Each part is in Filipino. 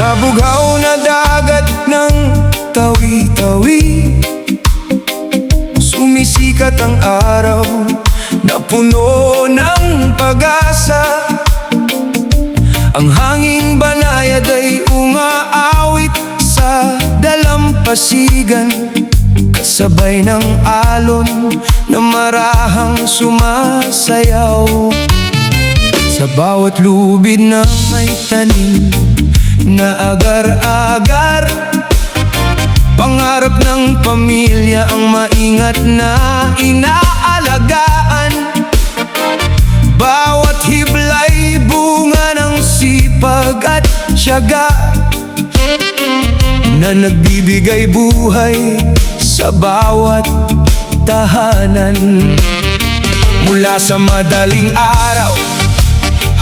Sa bugaw na dagat ng tawi-tawi, sumisikat ang araw na puno ng pag-asa. Ang hanging banayad ay umaawit sa dalampasigan, kasabay ng alon na marahang sumasayaw. Sa bawat lubid na may tanim na agar-agar, pangarap ng pamilya ang maingat na inaalagaan. Bawat hiblay bunga ng sipag at tiyaga na nagbibigay buhay sa bawat tahanan. Mula sa madaling araw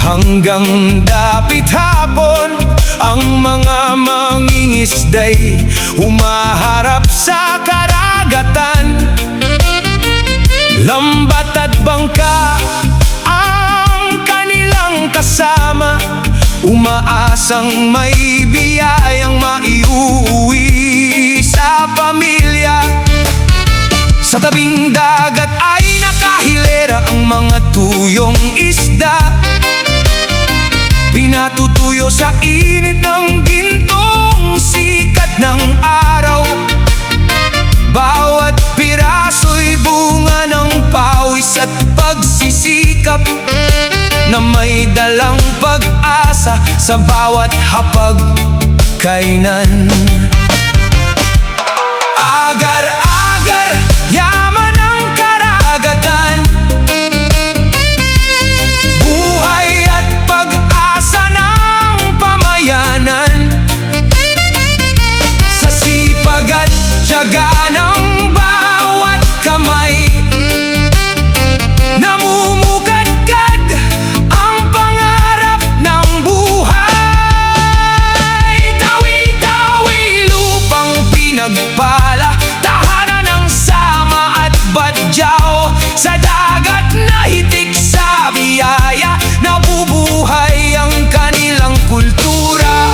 hanggang dapit hapon, ang mga mangingisday humaharap sa karagatan. Lambat at bangka ang kanilang kasama, umaasang may biyayang maiuwi sa pamilya. Sa tabing dagat ay nakahilera ang mga tuyong isda, pinatutuyo sa init ng gintong sikat ng araw. Bawat piraso'y bunga ng pawis at pagsisikap, na may dalang pag-asa sa bawat hapag kainan. Agar-agar, yaman ng karagatan, buhay at pag-asa ng pamayanan. Sa sipag at tiyaga ng bawat kamay, namumukadkad ang pangarap ng buhay. Tawi-tawi lupang pinagpala, tahanan ng sama at badyaw. Sa dagat na hitik sa biyaya, nabubuhay ang kanilang kultura.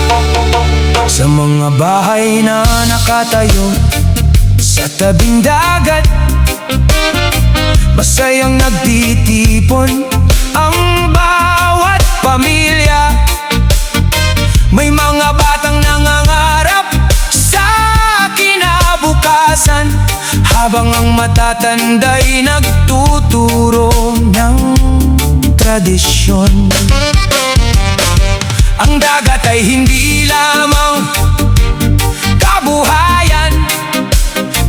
Sa mga bahay na nakatayo sa tabing dagat, masayang nagtitipon ang bawat pamilya. May mga batang nangangarap sa kinabukasan, habang ang matatanda'y nagtuturo ng tradisyon. Ang dagat ay hindi lamang kabuhayan,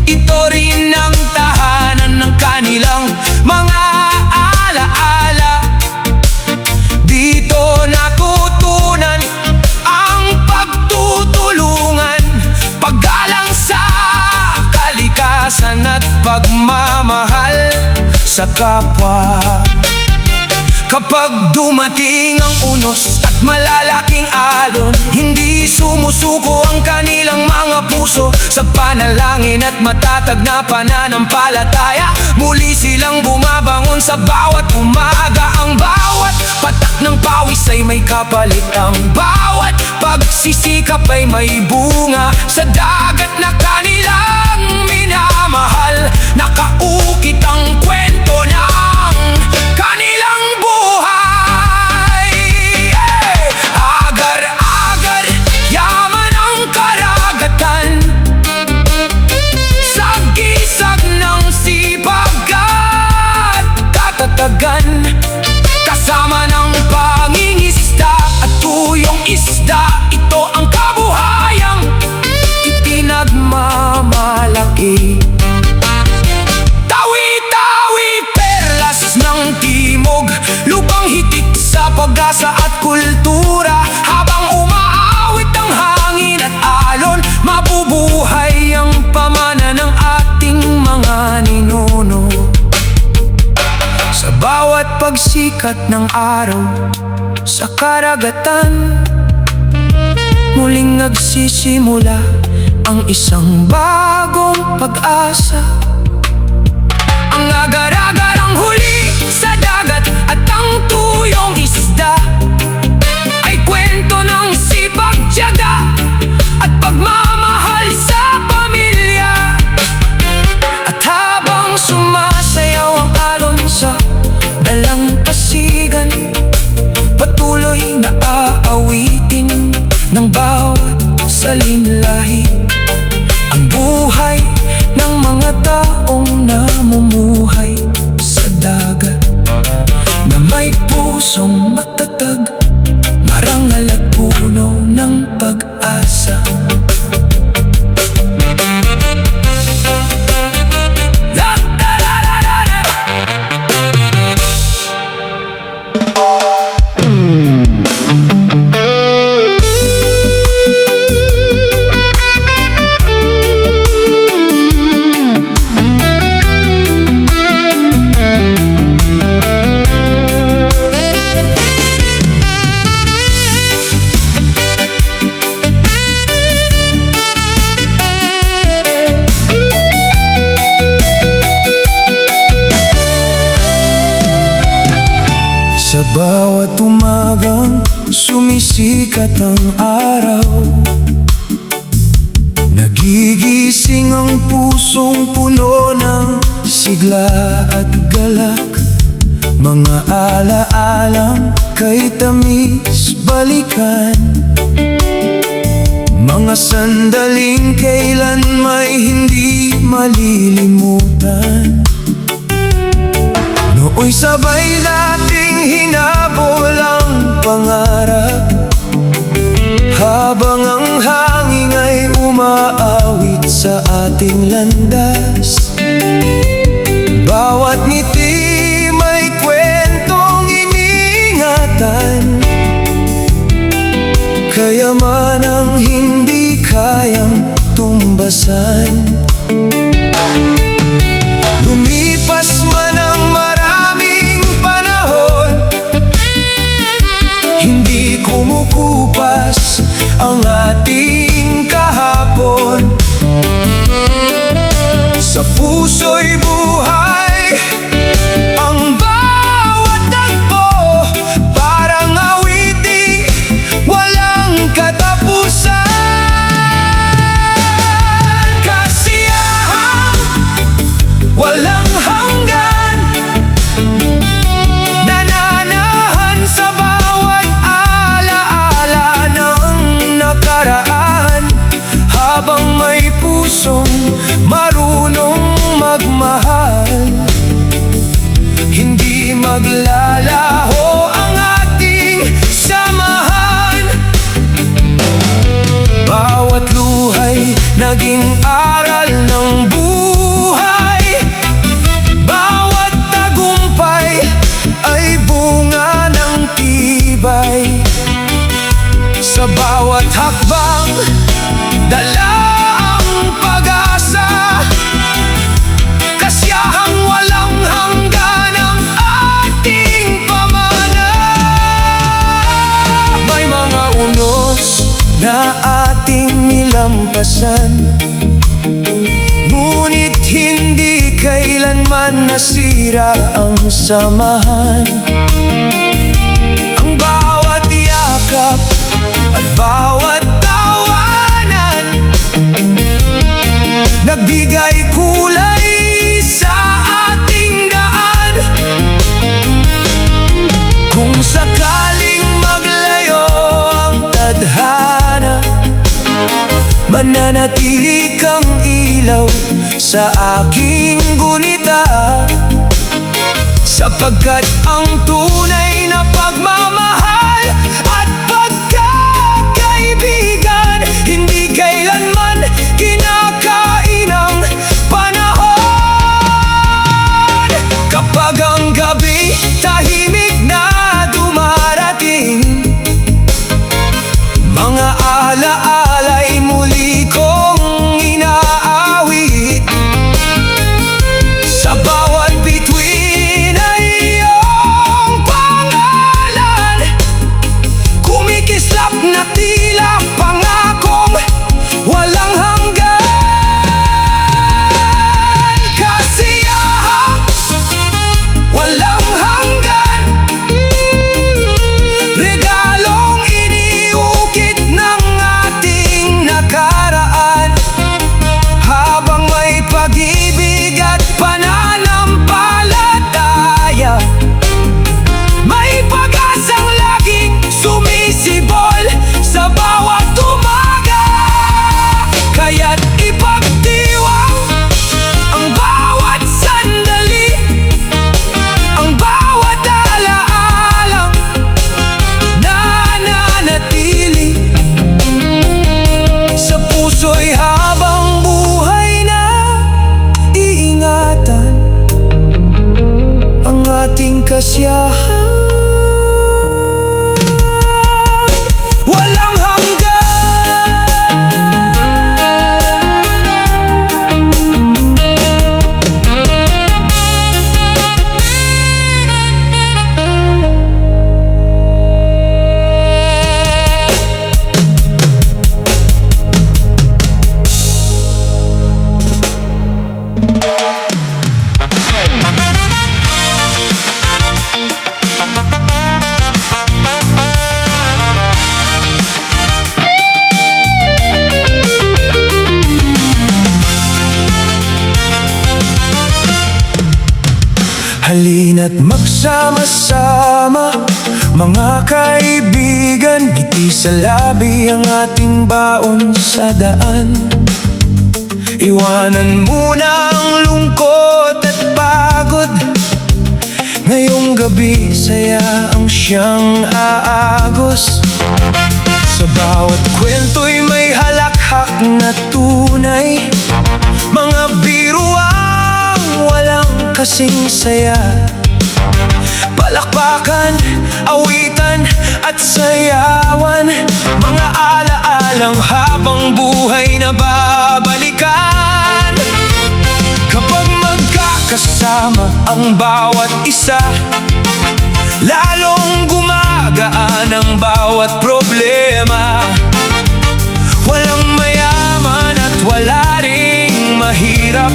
ito rin ang tahanan ng kanilang mga alaala. Dito natutunan ang pagtutulungan, paggalang sa kalikasan at pagmamahal sa kapwa. Kapag dumating ang unos at malalaking alon, hindi sumusuko ang kanilang mga puso. Sa panalangin at matatag na pananampalataya, muli silang bumabangon sa bawat umaga. Ang bawat patak ng pawis ay may kapalit, ang bawat pagsisikap ay may bunga. Sa dagat na kanilang minamahal, nakaukit ang kwento ng kanilang buhay. Agar-agar, yaman ang karagatan, sagisag ng sipag at katatagan, kasama ng pangingisda at tuyong isda. Ito ang kabuhayang ipinagmamalaki. Tawi-tawi, perlas ng timog, lupang hitik sa pag-asa at kultura. Habang umaawit ang hangin at alon, mabubuhay ang pamana ng ating mga ninuno. Sa bawat pagsikat ng araw sa karagatan, muling nagsisimula ang isang bagong pag-asa. Ang agar-agar ang huli sa dagat at ang tuyong isda ay kwento ng sipag, tiyaga ng bawat salinlahi. Ang buhay ng mga taong namumuhay sa dagat, na may pusong matatag, marangal at puno ng pag-asa. Sa bawat umagang sumisikat ang araw, nagigising ang pusong puno ng sigla at galak. Mga alaalang kay tamis balikan, mga sandaling kailan may hindi malilimutan. Nooy sabay nating hinabol ang pangarap, habang ang hangin ay umaawit sa ating landas. Bawat ngiti may kwentong iniingatan, kayaman ang hindi kayang tumbasan. Lumipas man ang maraming panahon, hindi kumukupas ang ating kahapon. Sa puso'y buhay ang bawat tagpo, parang awiting walang katapusan. Walang hanggan, nananahan sa bawat alaala ng nakaraan, habang may pusong marunong magmahal. Hindi maglalaho ang ating samahan. Bawat luhay naging aral ng buhay, bawat tagumpay ay bunga ng tibay. Sa bawat hakbang, dala ang pag-asa, kasiyahang walang hanggan ang ating pamana. May mga unos na ating nilampasan, ngunit hindi kailanman nasira ang samahan. Ang bawat yakap at bawat tawanan nagbigay kulay sa ating daan. Kung sakaling maglayo ang tadhana, mananatili kang ilaw sa aking gunita, sapagkat ang tunay na pagmamahal at pagkakaibigan hindi kailanman kinakain ng panahon. Kapag ang gabi tahimik na dumarating, mga alaala'y muli kong inaawit. Sa bawat bituin ay iyong pangalan, kumikislap na tila pangakong walang hanggan. Kasiyahan walang hanggan, regalong iniukit ng ating kasiyahan walang hanggan. Halina't magsama-sama, mga kaibigan, ngiti sa labi ang ating baon sa daan. Iwanan muna ang lungkot at pagod, ngayong gabi saya ang siyang aagos. Sa bawat kwento'y may halakhak na tunay, mga biruang walang kasing saya. Palakpakan, awitan at sayawan, mga alaalang habang buhay na babalikan. Kapag magkakasama ang bawat isa, lalong gumagaan ang bawat problema. Walang mayaman at wala ring mahirap,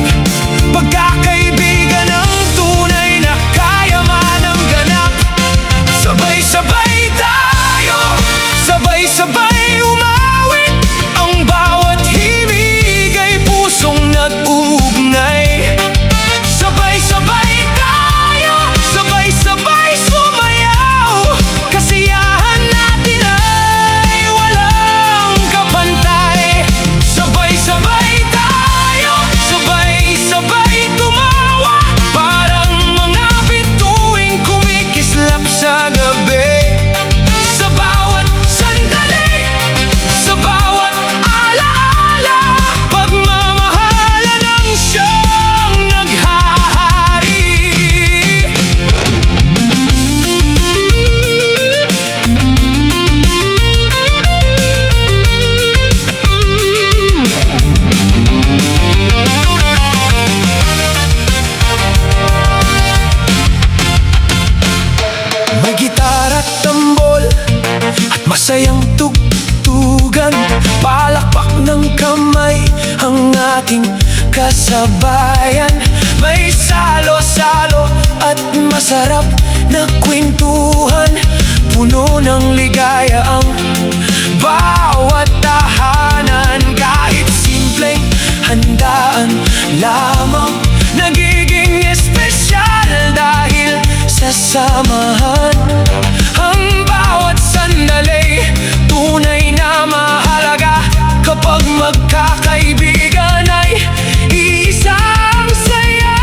pagkakaibigan ang tunay na kaya man ang ganap. Sabay-sabay tayo, sabay-sabay umawit, ang bawat himig ay pusong nag-uugnay. Sabay-sabay tayo, sabay-sabay sumayaw, kasiyahan natin ay walang kapantay. Sabay-sabay tayo, sabay-sabay tumawa, parang mga bituing kumikislap sa gabi. Sa bawat sandali, sa bawat alaala, pagmamahalan ang siyang naghahari. May gitara at tambol at masayang tugtugan, palakpak ng kamay ang ating kasabayan. May salo-salo at masarap na kwentuhan, puno ng ligaya ang bawat tahanan. Kahit simpleng handaan lamang, nagiging espesyal dahil sa samahan. Ang bawat sandali, tunay na mahalaga, kapag magkakaibigan ay isang saya.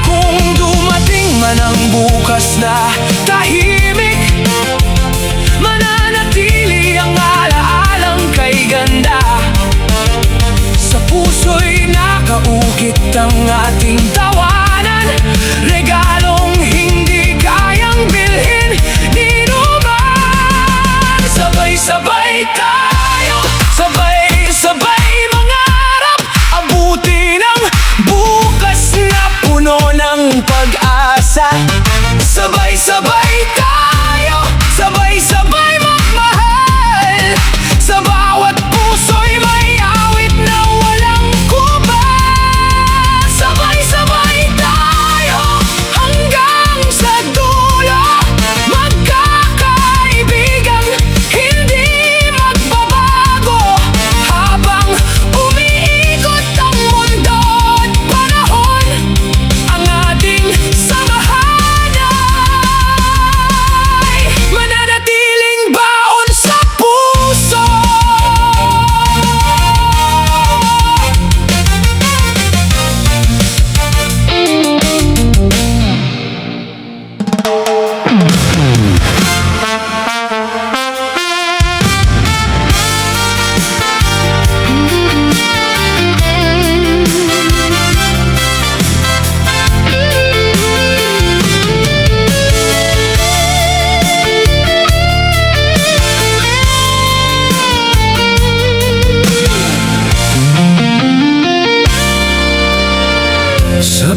Kung dumating man ang bukas na tahimik, mananatili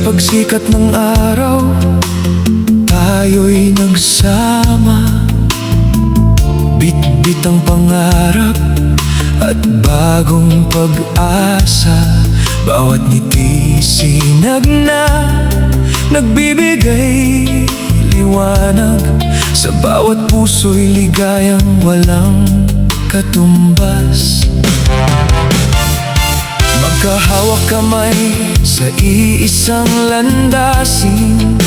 pagsikat ng araw, tayo'y nagsama. Bitbit ang pangarap at bagong pag-asa. Bawat ngiti sinag na nagbibigay liwanag. Sa bawat puso'y ligayang walang katumbas. Magkahawak kamay sa iisang landasin,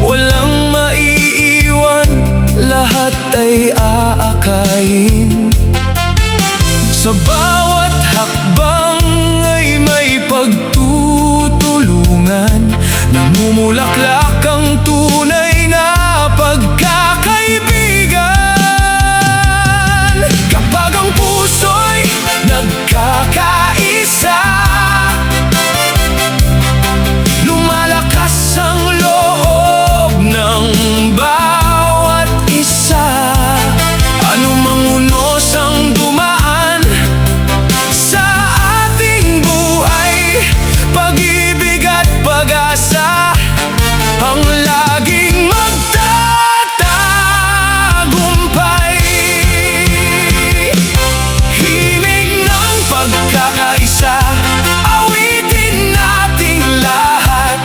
walang maiiwan, lahat ay aakayin. Sa bawat hakbang ay may pagtutulungan. Namumulaklak ang tunay na pagkakaibigan. Kapag ang puso'y nagkakaisa, lumalakas ang loob ng bawat isa. Anumang unos ang dumaan sa ating buhay, pag-ibig at pag-asa ang laging magtatagumpay. Himig ng pagkakaisa, awitin nating lahat.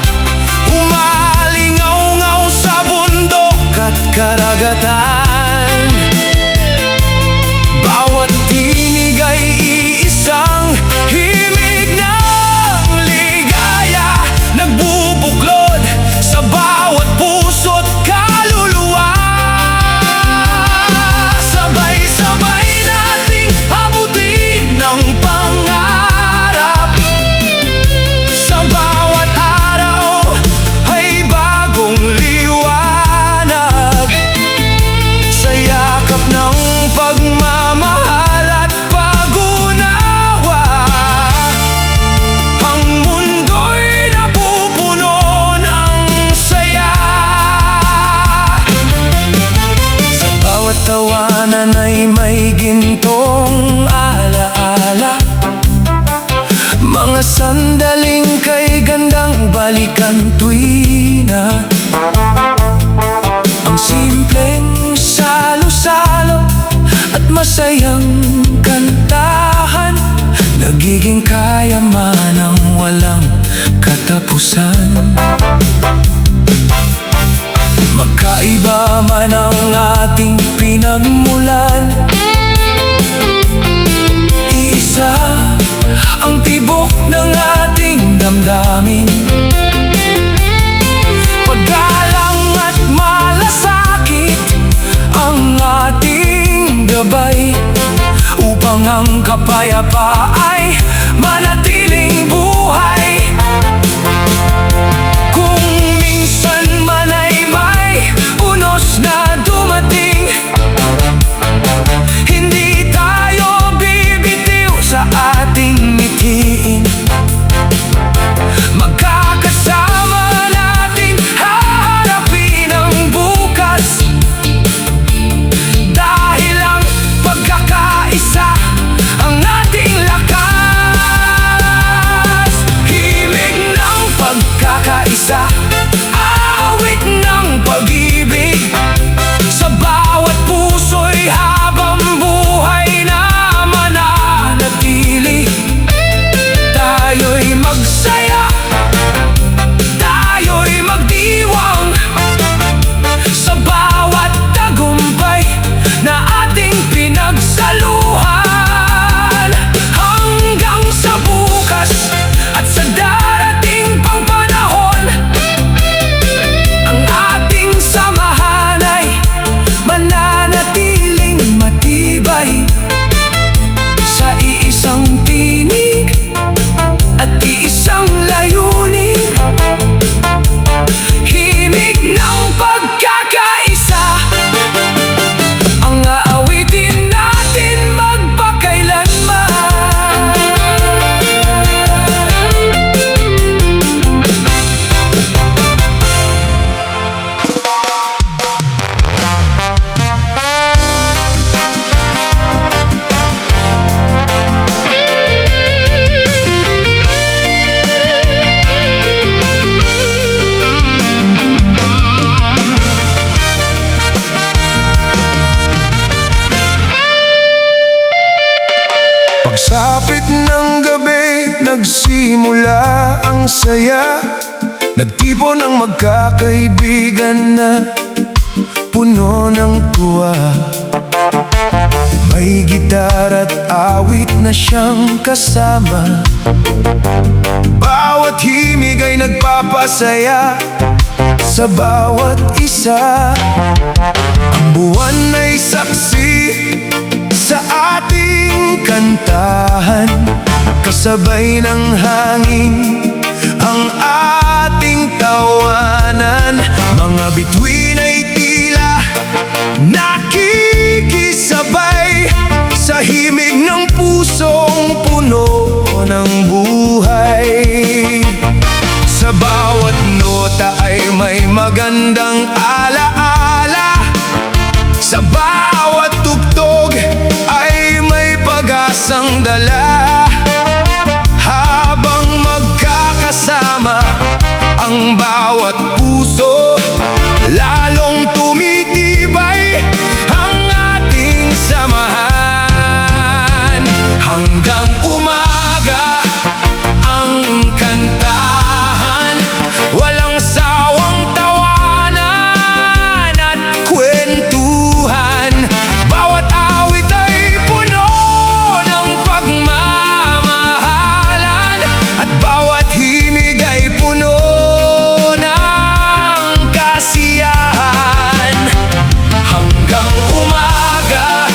Umalingaw-ngaw sa bundok at karagatan. Bawat tinig ay iisang himig ng ligaya, nagbubuklod sa bawat puso't kaluluwa. Sabay-sabay nating abutin ang pangarap. Sa bawat araw ay bagong liwanag. Sa yakap ng pagmamahal at pag-unawa, ang mundo'y napupuno ng saya. Sa bawat tawanan ay may gintong alaala, mga sandaling kay gandang balikan tuwi na. Ang simpleng salo-salo at masayang kantahan, nagiging kayamanang walang katapusan. Magkaiba man ang ating pinagmulan, iisa ang tibok ng ating damdamin. Paggalang at malasakit ang ating gabay, upang ang kapayapa ay manatiling buhay. Kung minsan man ay may unos na dumating, hindi tayo bibitiw sa ating mithiin. Magkakasama natin haharapin ang bukas, dahil ang pagkakaisa ang ating lakas. Sapit ng gabi, nagsimula ang saya. Nagtipon ng magkakaibigan na puno ng tuwa. May gitar at awit na siyang kasama. Bawat himig ay nagpapasaya sa bawat isa. Ang buwan ay saksi sa ating kantahan. Kasabay ng hangin ang ating tawanan. Mga bituin ay tila nakikisabay sa himig ng pusong puno ng buhay. Sa bawat nota ay may magandang alaala. Sa bawat tugtog ay may pag-asang dala. Habang magkakasama ang bawat puso, lalong tumitibay ang ating samahan. Hanggang umaga ang kantahan, walang sawang tawanan at kwentuhan. Bawat awit ay puno ng pagmamahalan, at bawat himig ay puno ng kasiyahan. Hanggang umaga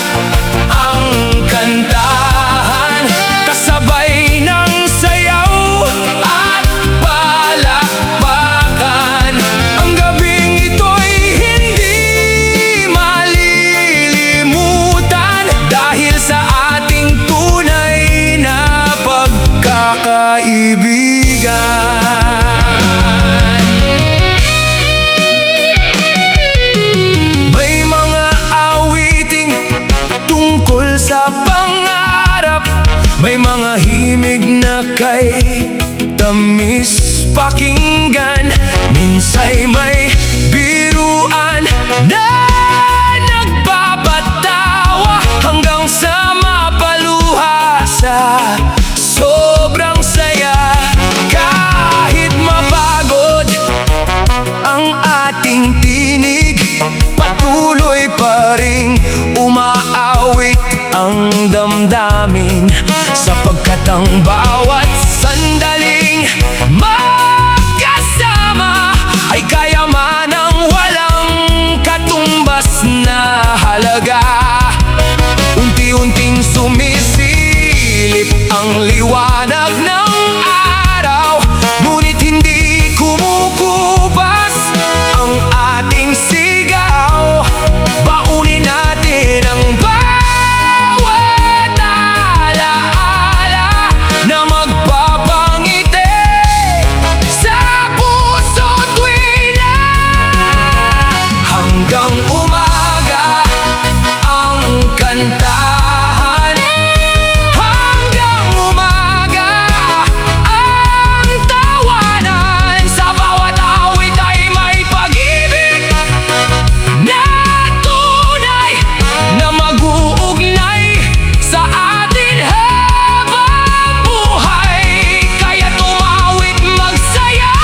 ang kantahan, kasabay ng sayaw at palakpakan. Ang gabing ito'y hindi malilimutan, dahil sa ating tunay na pagkakaibigan. May mga awiting tungkol sa pangarap, may mga himig na kay tamis pakinggan. Minsa'y may biruan na nagpapatawa, hanggang sa mapaluha sa sobrang saya. Kahit mapagod ang ating tinig, patuloy pa ring umaawit ang damdamin, sapagkat ang bawat sandaling magkasama ay kayamanang walang katumbas na halaga. Unti-unting sumisilip ang liwanag ng araw, ngunit hindi kumukupas ang ating sigaw. Baunin natin ang bawat alaala na magpapangiti sa puso tuwing na hanggang umaga ang kantahan. Hanggang umaga ang tawanan. Sa bawat awit ay may pag-ibig na tunay, na mag-uugnay sa atin habang buhay. Kaya tumawit, magsaya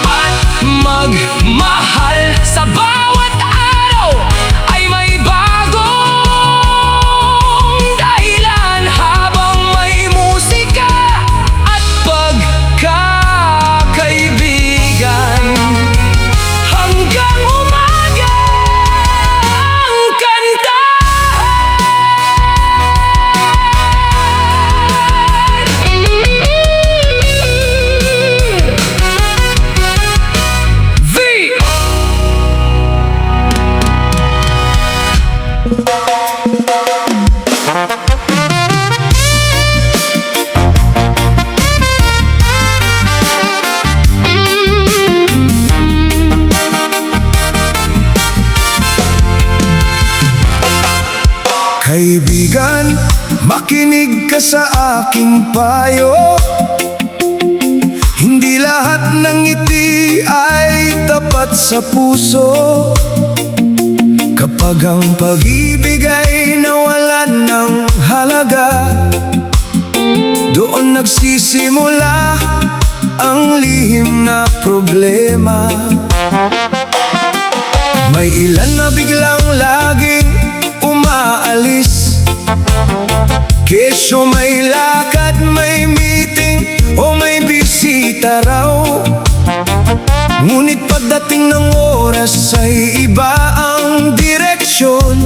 at magmahal. Sa bawat araw ay may bagong dahilan, habang may musika at pagkakaibigan. Hanggang umaga ang kantahan. V. Kaibigan, makinig ka sa aking payo. Hindi lahat ng ngiti ay tapat sa puso. Kapag ang pag-ibig ay nawalan ng halaga, nagsisimula ang lihim na problema. May ilan na biglang laging umaalis, kesyo may lakad, may meeting o may bisita raw. Ngunit pagdating ng oras ay iba ang direksyon.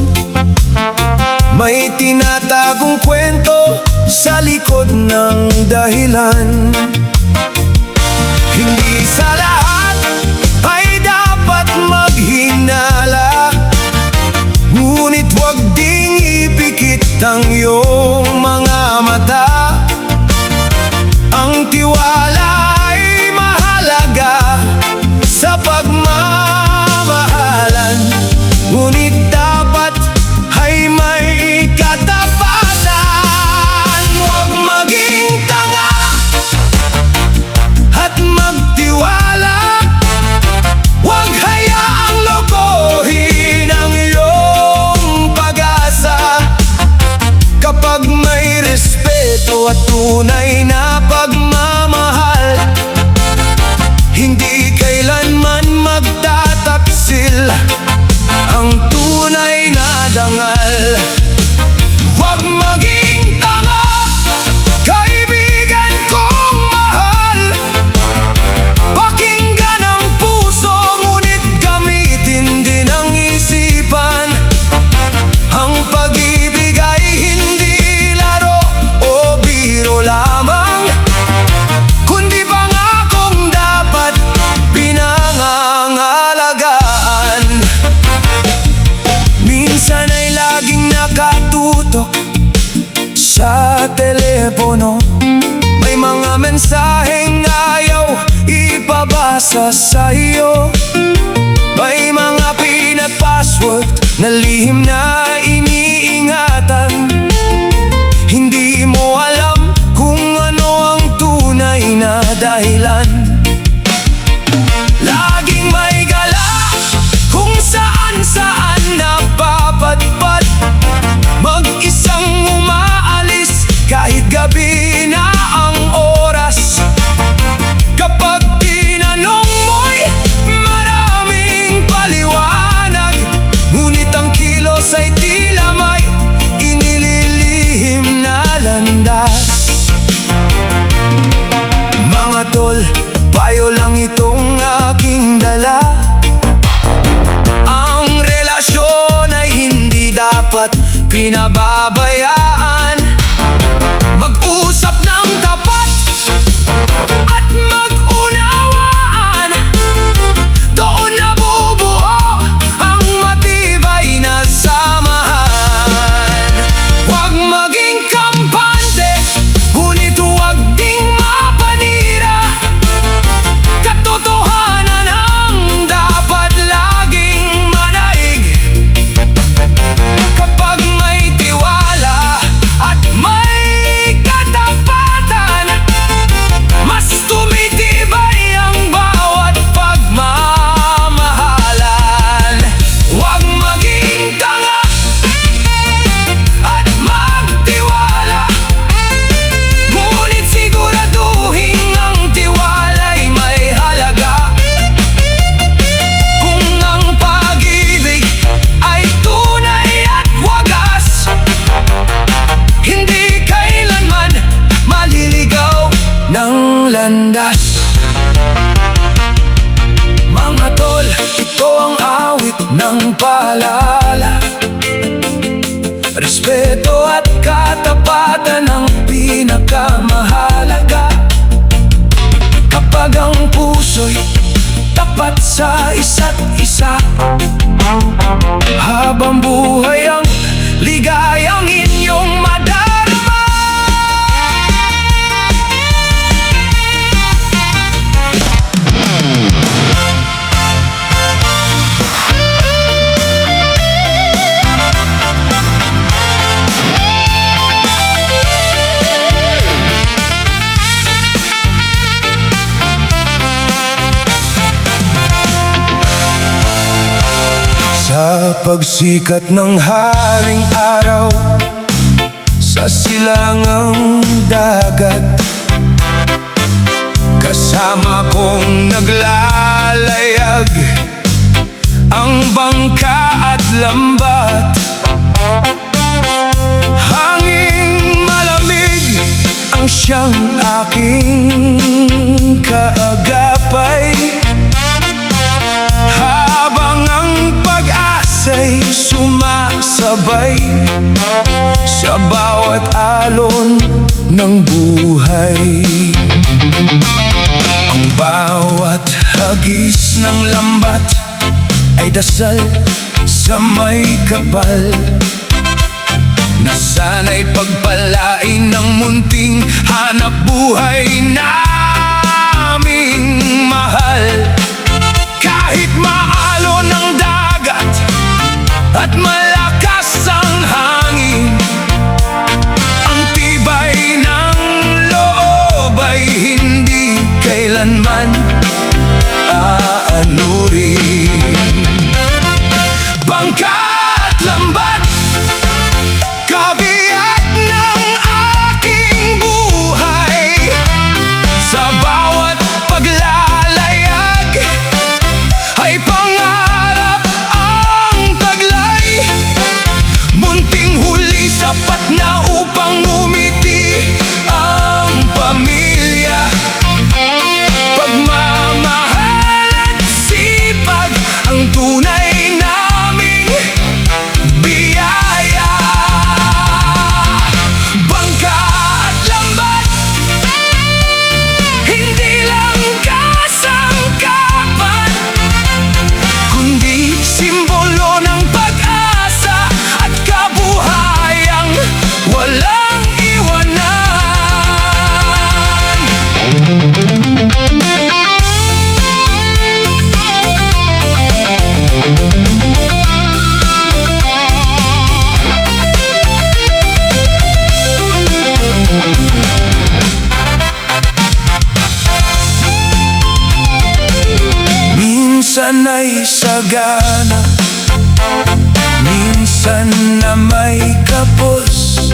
May tinatagong kwento sa likod ng dahilan. Hindi sa lahat ay dapat maghinala, ngunit huwag ding ipikit ang iyong mga mata. Ang tiwala ay mahalaga sa pagmamahalan, ngunit dapat ay may katapatan. Huwag maging tanga at magtiwala, huwag hayaang lokohin ang iyong pag-asa. Kapag may respeto at tunay na pagmamahal, hindi kailanman magtataksil ang tunay na dangal. Huwag maging tanga, kaibigan kong mahal. Pakinggan ang puso, ngunit gamitin din ang isipan. Ang pag-ibig ay hindi laro o biro lamang, kundi pangakong dapat pinangangalagaan. Minsan ay laging nakatutok sa telepono, may mga mensaheng ayaw ipabasa sa iyo. May mga pinag-password na lihim na iniingatan. Hindi mo alam kung ano ang tunay na dahilan. Laging may gala kung saan-saan napapadpad, mag-isang umaalis kahit gabi na ang oras. Kapag tinanong mo'y maraming paliwanag, ngunit ang kilos ay tila may inililihim na landas. Mga tol, payo lang itong aking dala. Ang relasyon ay hindi dapat pinababayaan. Mag-usap ng tapat at mag-unawaan, doon nabubuo ang matibay na samahan. Huwag maging kampante, ngunit huwag ding mapanira. Katotohanan ang dapat laging manaig. Kapag may tiwala at may katapatan, mas tumitibay ang bawat pagmamahalan. Huwag maging tanga at magtiwala, ngunit siguraduhin ang tiwala'y may halaga. Kung ang pag-ibig ay tunay at wagas, hindi kailanman maliligaw ng landas. Mga tol, ito ang awit ng paalala. Respeto at katapatan ang pinakamahalaga. Kapag ang puso'y tapat sa isa't isa, habang buhay ang ligayang inyong madarama. Sa pagsikat ng haring araw, sa silangang dagat, Kasama kong naglalayag ang bangka at lambat. Hanging malamig ang siyang aking kaagapay, habang ang pag-asa'y sumasabay sa bawat alon ng buhay. Ang bawat hagis ng lambat ay dasal sa may kapal, na sana'y pagpalain ng munting hanap buhay naming mahal. Kahit maalon ng dagat at malakas ang hangin, ang tibay ng loob ay hindi kailanman aanurin. Bangka at lambat, kabiyak ng aking buhay. Sa bawat paglalayag ay pangarap ang taglay. Munting huli, sapat na upang umiti ang pamilya. Pagmamahal at sipag ang tunay naming biyaya. Bangka at lambat, hindi lang kasangkapan, kundi simbolo ng pag-asa at kabuhayang walang iwanan. Minsan ay sagana, minsan na may kapos,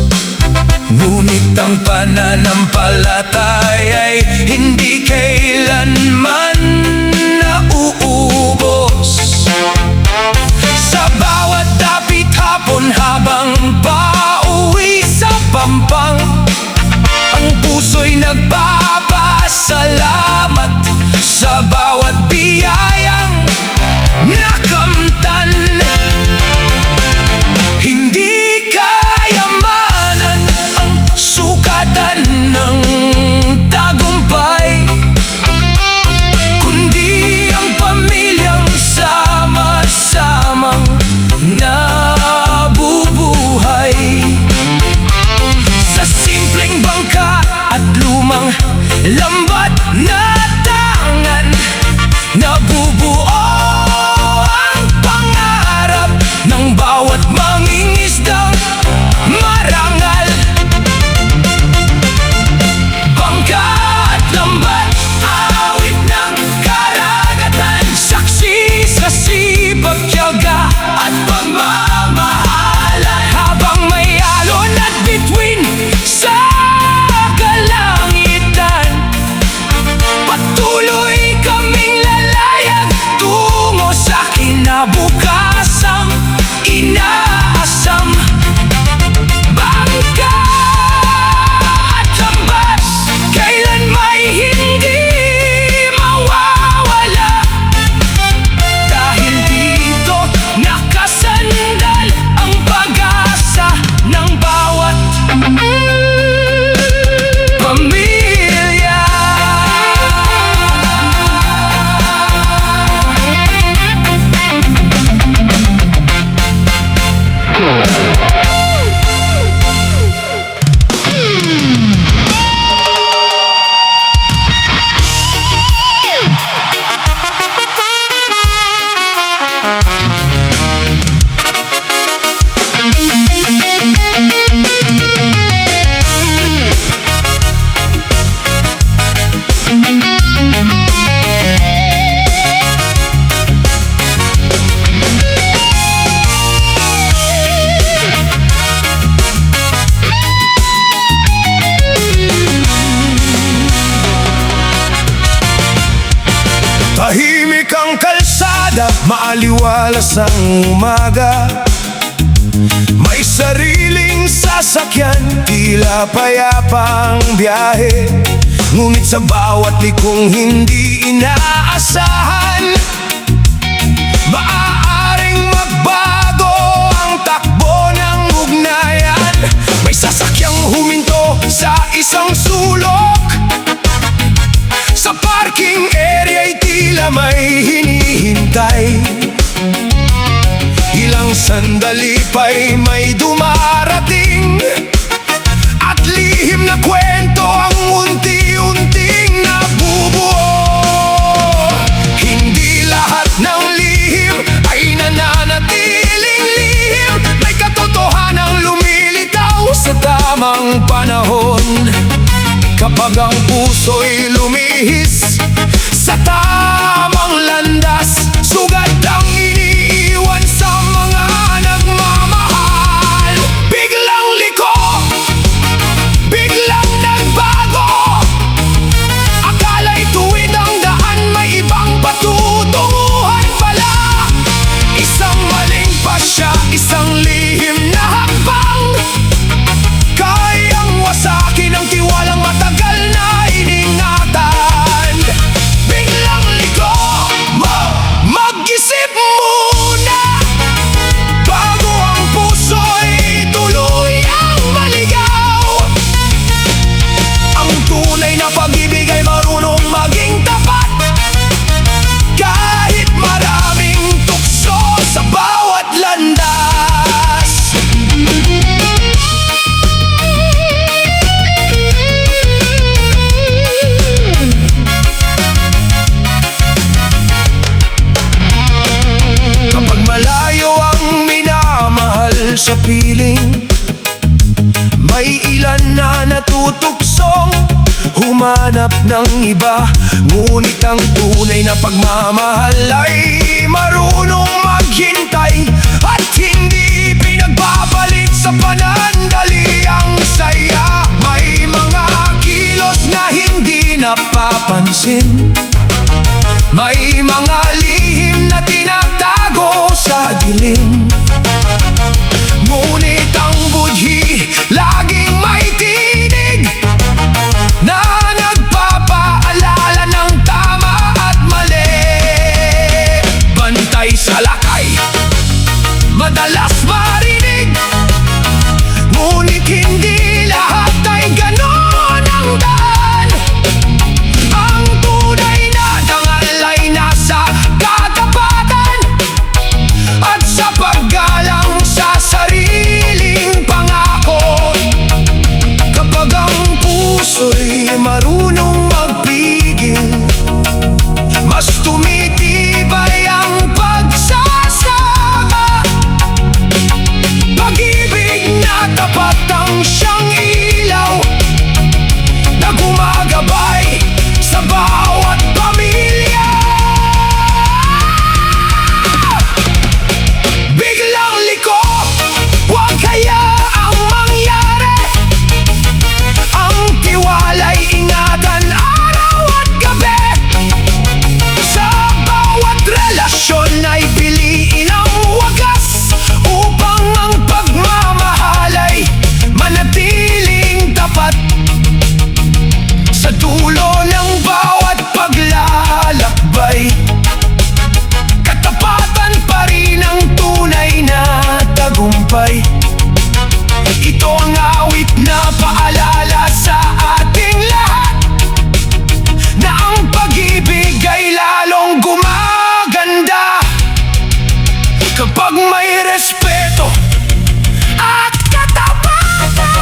ngunit ang pananampalataya ay hindi kailanman nauubos. Sa bawat dapit hapon habang pauwi sa pampang, ang puso'y nagpapasalamat sa bawat biyayang nakamtan. Hindi kayamanan ang sukatan ng tagumpay, kundi ang pamilyang sama-samang nabubuhay. Sa simpleng bangka at lumang lambat na tangan, nabubuo ang pangarap ng bawat mangingisdang marangal. Bangka at lambat, awit ng karagatan, saksi sa sipag, tiyaga at pagmamahalan. Habang may alon at bituin sa kalangitan, kalsada, maaliwalas ang umaga. May sariling sasakyan, tila payapang biyahe. Ngunit sa bawat likong hindi inaasahan, maaaring magbago ang takbo ng ugnayan. May sasakyang huminto sa isang sulok, sa parking area'y tila may hinihintay. Ilang sandali pa'y may dumarating, at lihim na kwento ang unti-unting nabubuo. Hindi lahat ng lihim ay nananatiling lihim. May katotohanang lumilitaw sa tamang panahon. Kapag ang puso'y lumihis sa tamang landas, sugat ang iniiwan sa mga nagmamahal. Biglang liko, biglang nagbago. Akala'y tuwid ang daan, may ibang patutunguhan pala. Isang maling pasya, isang lihim na hakbang, kayang wasakin ang tiwalang matagal na iningatan. Biglang liko, mag-isip muna bago ang puso'y tuluyang maligaw. Ang tunay na pag-ibig ay marunong maging tapat, kahit maraming tukso sa bawat landas. Kapag malayo ang minamahal sa piling, may ilan na natutuksong humanap ng iba. Ngunit ang tunay na pagmamahal ay marunong maghintay, at hindi pinagbabalik sa panandali ang saya. May mga kilos na hindi napapansin, may mga lihim na tinatago sa dilim. Ngunit ang budhi laging may tinig na nagpapaalala ng tama at mali. Bantay sa lakay, madalas marinig, ngunit hindi lahat ay ganon ang daan. Ang tunay na dangal ay nasa katapatan, at sa paggalang sa sariling pangako. Kapag ang puso'y marunong magpigil, mas tumitibay ang pagsasama. Pag-ibig na tapat ang siyang ilaw na gumagabay sa bawat pamilya. Biglang liko, huwag hayaang mangyari. Ang tiwala'y ingatan araw at gabi. Sa bawat relasyon ay piliin ang wagas, upang ang pagmamahal ay manatiling tapat. Sa dulo ng bawat paglalakbay, katapatan pa rin ang tunay na tagumpay. Ito ang awit na paalala sa ating lahat, na ang pag-ibig ay lalong gumaganda kapag may respeto at katapatan.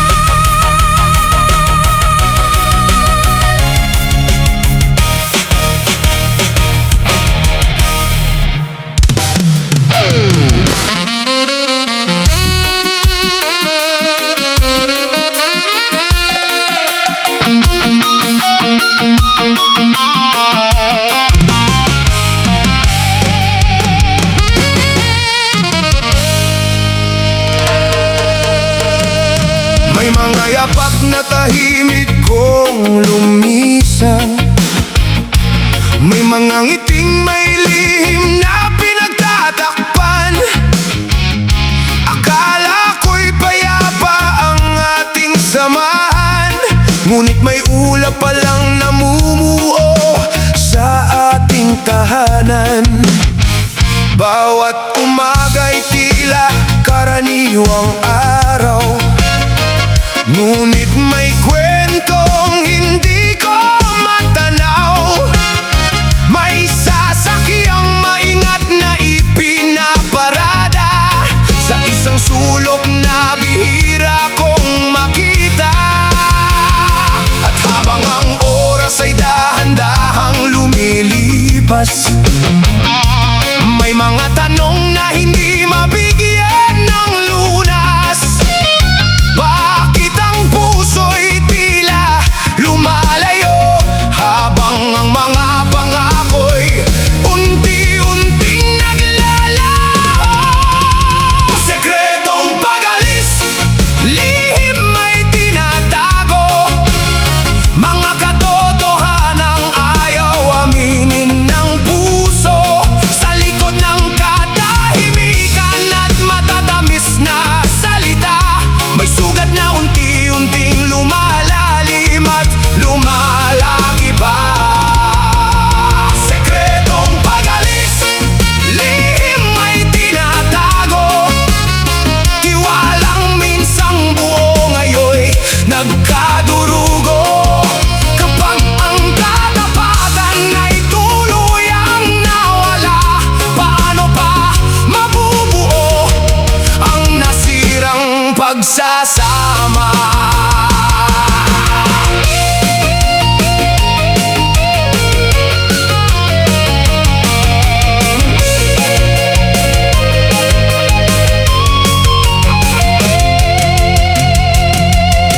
May mga yapak na tahimik kong lumisan, may mga ngiting may lihim na Ngunit may ulap palang namumuo sa ating tahanan. Bawat umaga'y tila karaniwang araw, ngunit may kwentong hindi ko matanaw. May sasakyang maingat na ipinaparada sa isang sulok na bihira kong makita. At habang ang oras ay dahan-dahang lumilipas, may mga tanong na hindi mabigyan ng lunas. Bakit ang puso'y tila lumalayo, habang ang mga pangako'y unti-unting naglalaho? Sekretong pag-alis, lihim may tinatago, mga katotohanang ayaw aminin ng puso. Sa likod ng katahimikan at matatamis na salita, may sugat na unti-unting lumalalim at lumalaki pa. Sekretong pag-alis, lihim may tinatago, tiwalang minsang buo ngayon'y nagkadurugo. Kapag ang katapatan ay tuluyang nawala, paano pa mabubuo ang nasirang pagsasama?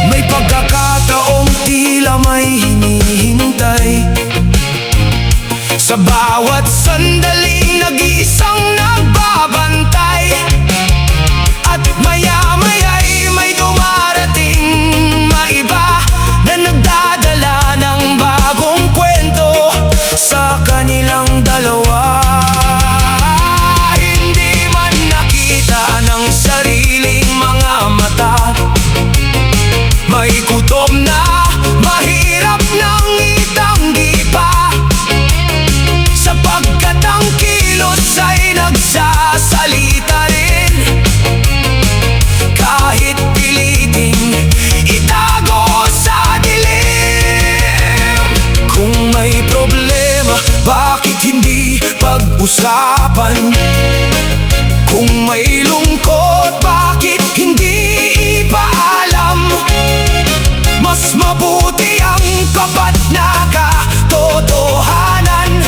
May pagkakataong tila may hinihintay, sa bawat sandaling nag-iisang nagbabantay. At maya-maya'y may dumarating maiba na nagdadala ng bagong kwento sa kanilang dalawa. Hindi man nakita ng sariling mga mata, may kutob na mahirap nang itanggi pa, sapagkat ang kilos ay nagsasalita rin, kahit piliting itago sa dilim. Kung may problema, bakit hindi pag-usapan? Kung may lungkot, bakit hindi ipaalam? Mas mabuti ang kapat na katotohanan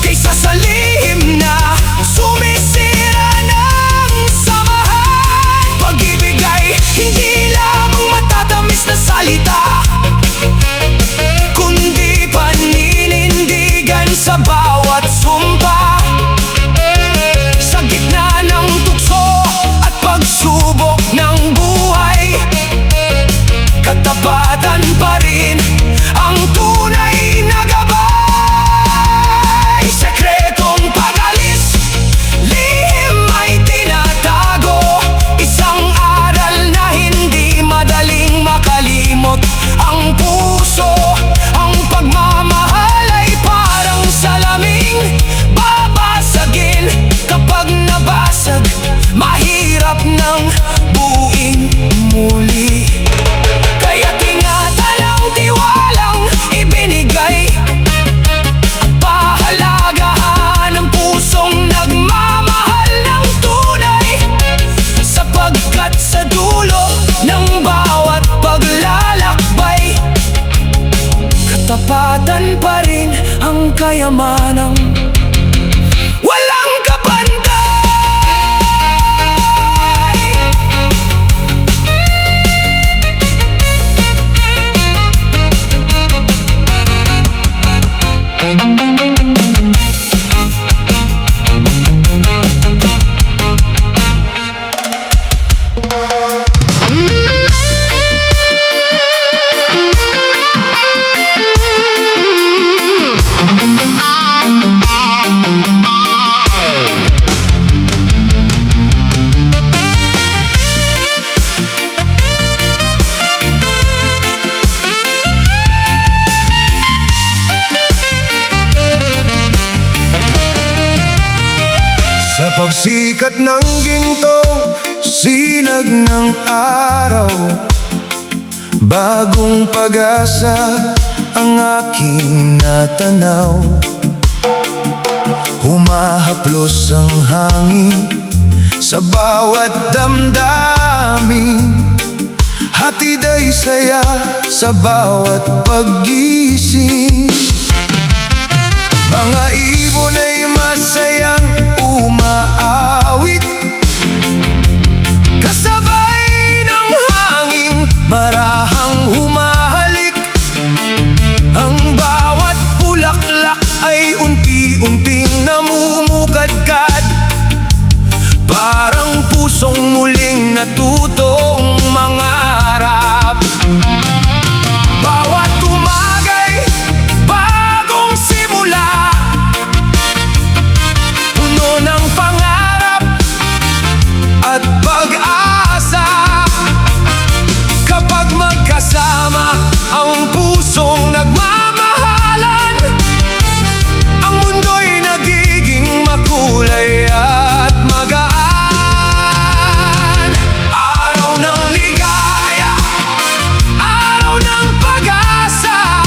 kaysa sa lihim na sumisira ng samahan. Pag-ibig ay hindi lamang matatamis na salita, kundi paninindigan sa bawat sumpa. Sa gitna ng tukso at pagsubok ng buhay, katapatan pa rin ang tunay na gabay. Sekretong pag-alis, lihim ay tinatago, isang aral na hindi madaling makalimot. Ang puso, ang pagmamahal ay parang salaming babasagin. Kapag nabasag, mahirap nang buuin muli. Kaya't ingatan Sikat ng gintong sinag ng araw, bagong pag-asa ang aking natanaw. Humahaplos ang hangin sa bawat damdamin, hatid ay saya sa bawat paggising. Mga ibon ay masayang umaawit, kasabay ng hangin marahang humahalik. Ang bawat bulaklak ay unti-unting namumukadkad, parang pusong muling natutong mangarap. Bawat umaga'y bagong simula, puno ng pangarap at pag-asa. Kapag magkasama ang pusong nagmamahalan, ang mundo'y nagiging makulay at magaan. Araw ng ligaya, araw ng pag-asa,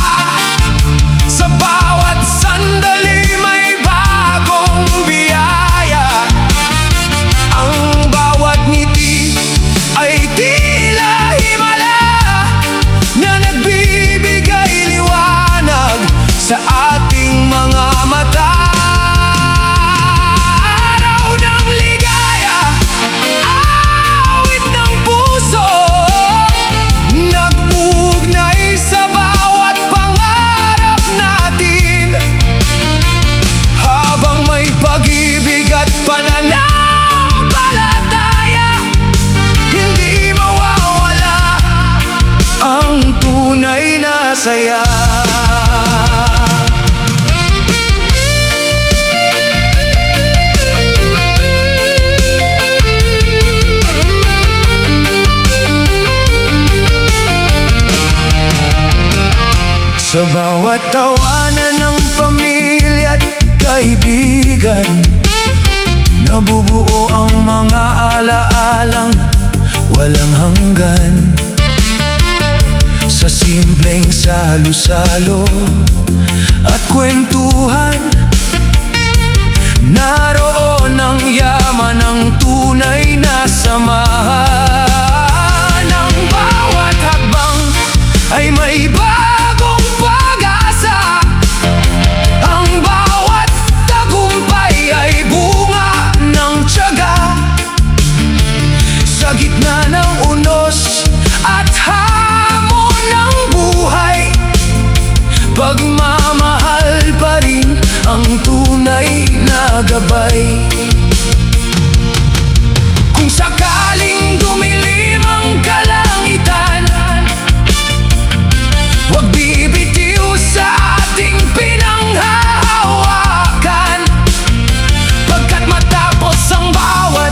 sa bawat sandali may bagong biyaya. Ang bawat ngiti ay tila himala na nagbibigay liwanag sa ating mga mata. Araw ng ligaya, awit ng puso, nag-uugnay sa bawat pangarap natin. Habang may pag-ibig at pananampalataya, hindi mawawala ang tunay na saya. Sa bawat tawanan ng pamilya at kaibigan, nabubuo ang mga alaalang walang hanggan. Sa simpleng salo-salo at kwentuhan, naroon ang yaman ng tunay na samahan. Ang bawat hakbang ay may bagong pag-asa, ang bawat tagumpay ay bunga ng tiyaga. Sa gitna ng unos at hamon ng buhay, pagmamahal pa rin ang tunay na gabay. Kung sakaling dumilim ang kalangitan, huwag bibitiw sa ating pinanghahawakan, pagkat matapos ang bawat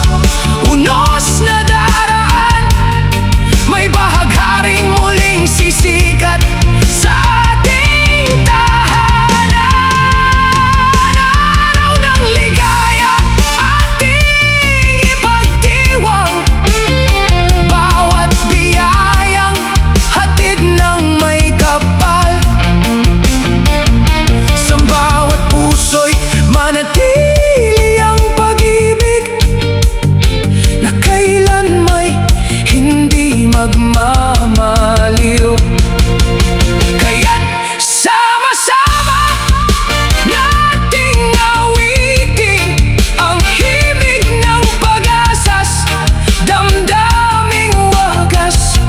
unos na daraan, may bahagharing muling sisikat sa ating tahanan. Araw ng ligaya, ating ipagdiwang, bawat biyayang hatid ng may kapal. Sa bawat puso'y manatili ang pag-ibig na kailan may hindi magmamaliw. Kaya't sama-sama nating awitin ang himig ng pag-asas, damdaming wagas.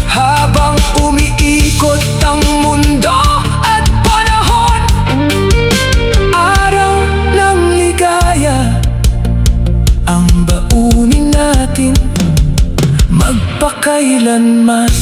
Habang umiikot ang mundo at panahon, araw ng ligaya ang baunin natin magpakailanman.